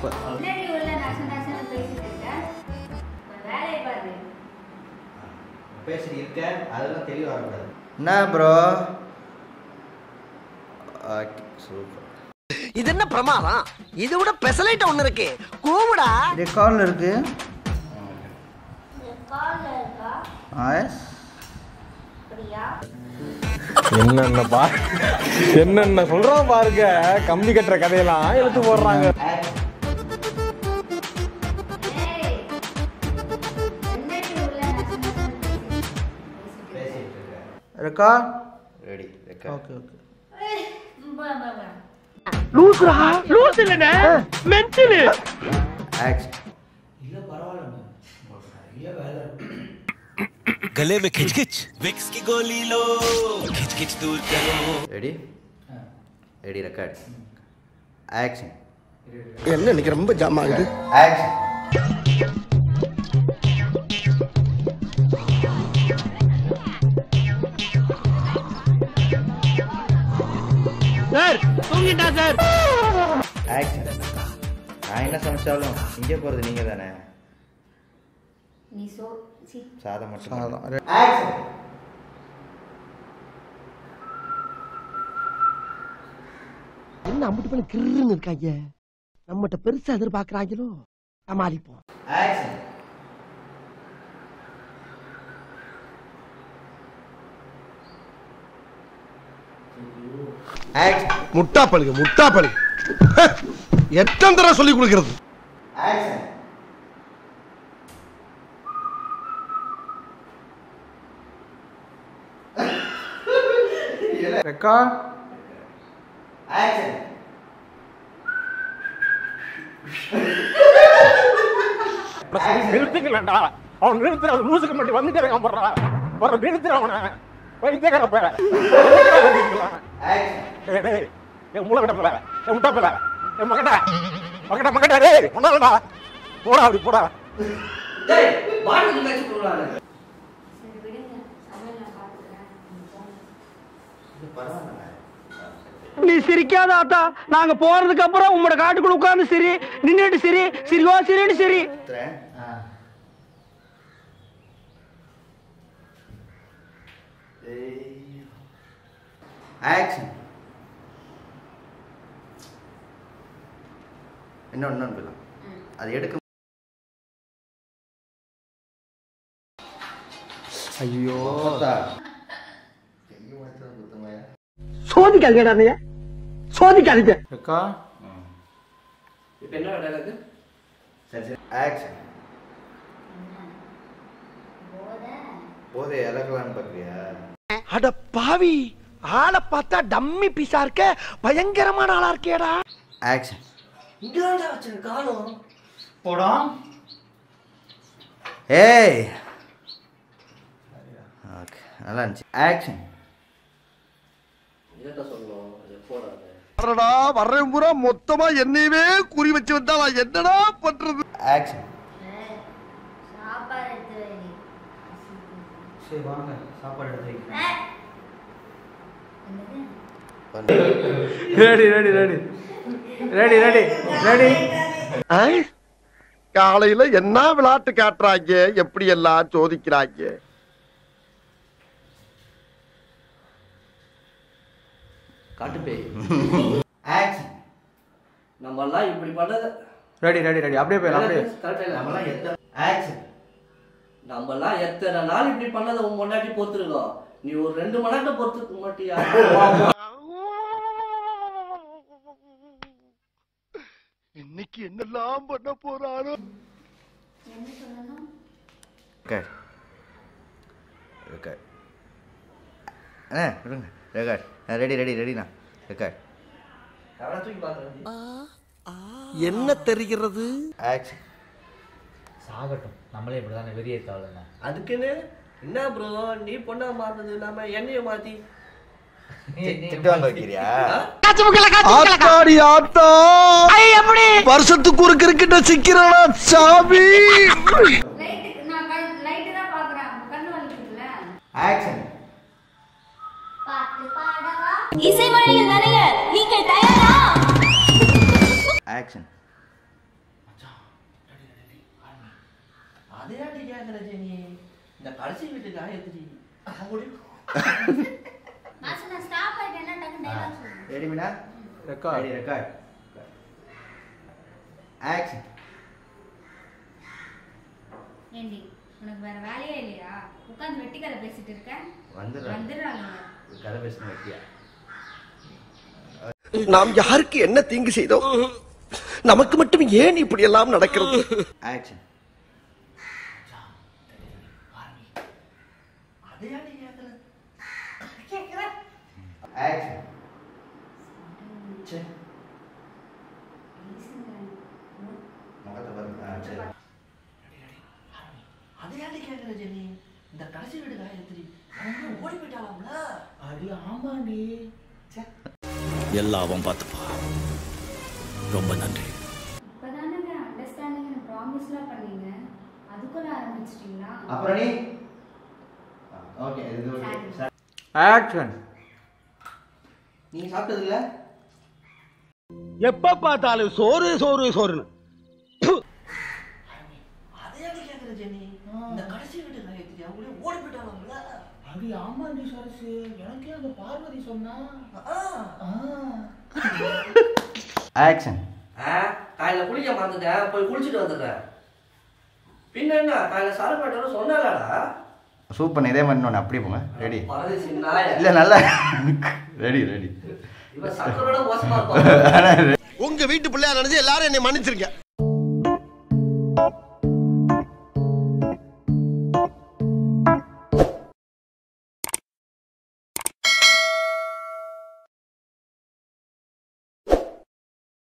Super. என்ன bro? Super. இது என்ன பிரமாதம்? இது விட பெசலைட் ஒண்ணு இருக்கு. கூவுடா. ரெக்கார்ட்ல இருக்கு. எஸ். என்னென்ன சொல்றோம் பாருங்க. கம்பி கட்டுற கதையெல்லாம் எடுத்து போடுறாங்க. Record ready. Record. Okay okay. லூசுடா. லூசு இல்லனே. மென்டல். ஆக்ஷன். இல்ல பரவாயில்லை. இல்ல வேலை. गले में खिच खिच विक्स की गोली लो खिच खिच दूर करो ரெடி ரெடி ரெக்கார்ட் ஆக்ஷன் என்ன இன்னைக்கு ரொம்ப ஜாம் ஆகுது ஆக்ஷன் சார் தூங்கிட்டா சார் ஆக்ஷன் நான் என்ன சமைச்சாலும் இங்கே போறது நீங்க தானே நீ சாதம் மட்டும் சாதம் ஆக்ஷன் என்ன அம்புட்டு பண்ண கிருன்னு இருக்காங்க நம்மகிட்ட பெருசா எதிர்பார்க்கறாங்களோ சமாளிப்போம் ஆக்ஷன் ஆக்ஷன் முட்டாப்பழுகு முட்டாப்பழுகு எத்தனை தடவை சொல்லி கொடுக்கிறது ஆக்ஷன் ரெக்கார்ட் ஆக்ஷன் நிறுத்துக்கலடா அவன் நிறுத்துற லூசுக்கு மட்டும் வந்துட்டே போடுறா வர நிறுத்துற அவனை வைத்தியக்கார பேர என் மூளை கிட்ட என் முட்டா பேர என் மகடா மகடா மகடா டேய் ஒன்னாலடா போடா அப்படி போடா டேய் பாட்டு மேட்ச் போறானே சரி விடுங்க சமையல் நான் பாத்துக்கறேன் இது பரவாயில்லை நீ சிரிக்காத ஆத்தா நாங்க போறதுக்கு அப்புறம் உங்களோட காட்டுக்குள்ள உட்கார்ந்து சரி நின்னுட்டு சரி சிரிவா சரின்னு சரி ஆக்ஷன் இன்னொன்னு அது எடுக்க ஐயோ சோதிக்காதீங்கடா நீங்க சோதிக்காதீங்க அக்கா இப்போ என்ன டயலாக் சரி சரி ஆக்ஷன் போதே இலக்கலான்னு பார்க்குறியா அட பாவி ஆளை பார்த்தா டம்மி பீஸா இருக்க பயங்கரமான ஆளா இருக்கேடா ஆக்ஷன் இங்கடா வச்சிருக்க காணோம் போடா ஏய் ஓகே நல்லா இருந்துச்சு ஆக்ஷன் என்னடா சொல்லணும் அது போடாத அடடா வர்றேன் பூரா மொத்தமா என்னையவே குறி வச்சு வந்தா நான் என்னடா பண்றது ஆக்ஷன் சாப்பாடு எடுத்து வை நீ சரி வாங்க சாப்பாடு எடுத்து வைக்கிறேன் என்னது ready ready ready ready ready ready காலையில என்ன விளையாட்டு காட்டுறாங்க எப்படி எல்லாம் சோதிக்கிறாங்க காட்டு பேய் ஆக்ஷன் நம்ம எல்லாம் இப்படி பண்ணது ரெடி ரெடி ரெடி அப்படியே போயிடலாம் அப்படியே கரெக்டா நம்மலாம் எத்தனை ஆக்ஷன் நம்ம எல்லாம் எத்தனை நாள் இப்படி பண்ணதை உன் முன்னாடி பொறுத்துருக்கோம் நீ ஒரு 2 மணி நேரத்தை பொறுத்துக்க மாட்டியா இன்னைக்கு என்னெல்லாம் பண்ண போறாரோ என்ன சொல்லணும் ரெக்கார்ட் ரெக்கார்ட் விடுங்க ரெக்கார்ட் ரெடி ரெடி ரெடிண்ணா ரெக்கார்ட் கவலை தூக்கி பாத்துறேன் என்ன தெரிகிறது ஆக்ஷன் சாகட்டும் நம்மளே இப்படிதானே வெறியேத்தாளுங்க அதுக்குன்னு என்ன ப்ரோ நீ பொண்ணா மாத்தது இல்லாம என்னைய மாத்தி திட்டுவாங்க வைக்கிறியா ஆத்தாடி ஆத்தா வருஷத்துக்கு ஒரு கிரிக்கெட்ட சிக்கிறடா சாமி லைட் நான் லைட் தான் பாக்குறேன் கண்ணு வலிக்குதுல ஆக்ஷன் பாட்டு பாடவா இசைமழையில் நனைய நீங்கள் தயாரா ஆக்ஷன் கேக்குற ஜெனி இந்த கடைசி வீட்டு காயத்ரி மாசம் நான் ஸ்டாப் ஆயிட்டேன்னா டக்கு டைலாக் சொல்லு. Ready Meena record record action ஏண்டி உனக்கு வேற வேலையே இல்லையா? உட்கார்ந்து வெட்டி கதை பேசிட்டு இருக்க. வந்துடுறாங்க. கதை பேசணும் வெட்டியா? நாம் யாருக்கு என்ன தீங்கு செய்தோம்? நமக்கு மட்டும் ஏன் இப்படி எல்லாம் நடக்கிறது? ஆக்ஷன் ஆக்ஷன் முகத்தை பாருங்க. சரி அதையாடி கேக்குற ஜெனி இந்த கடைசி வீடு காயத்ரி ஓடி போயிட்டாலாம்ல? அடி ஆமாண்டி. எல்லாம் அவன் பார்த்துப்பா. ரொம்ப நன்றி. இப்பதானங்க அண்டர்ஸ்டாண்டிங் ப்ராமிஸ்லாம் பண்ணீங்க. அதுக்குள்ள ஆரம்பிச்சிட்டீங்களா? அப்புறம் நீ ஓகே இது ஓகே. ஆக்ஷன் நீங்க சாப்பிட்டது இல்ல? எப்ப பார்த்தாலும் சோறு சோறு சோறுன்னு. அதையாடி கேக்குற ஜெனி இந்த கடைசி வீட்டு காயத்ரி அவங்களே ஓடி போயிட்டாலாம்ல? அடி ஆமாண்டி சரசு. எனக்கே அந்த பார்வதி சொன்னா. ஆக்ஷன் காலையில குளிக்க மாத்துட்டேன், போய் குளிச்சுட்டு வந்துடுறேன். பின்ன என்ன காலையில சாப்பிட்டு சொன்னாலடா சூப்பர். இதே மாதிரி ஒன்று அப்படியே போங்க. ரெடி பரதேசி நாய. இல்லை நல்லா ரெடி ரெடி. இவன் சக்கரோட மோசமா இருப்பான். உங்க வீட்டு பிள்ளையா நினைச்சு எல்லாரும் என்னை மன்னிச்சிருங்க.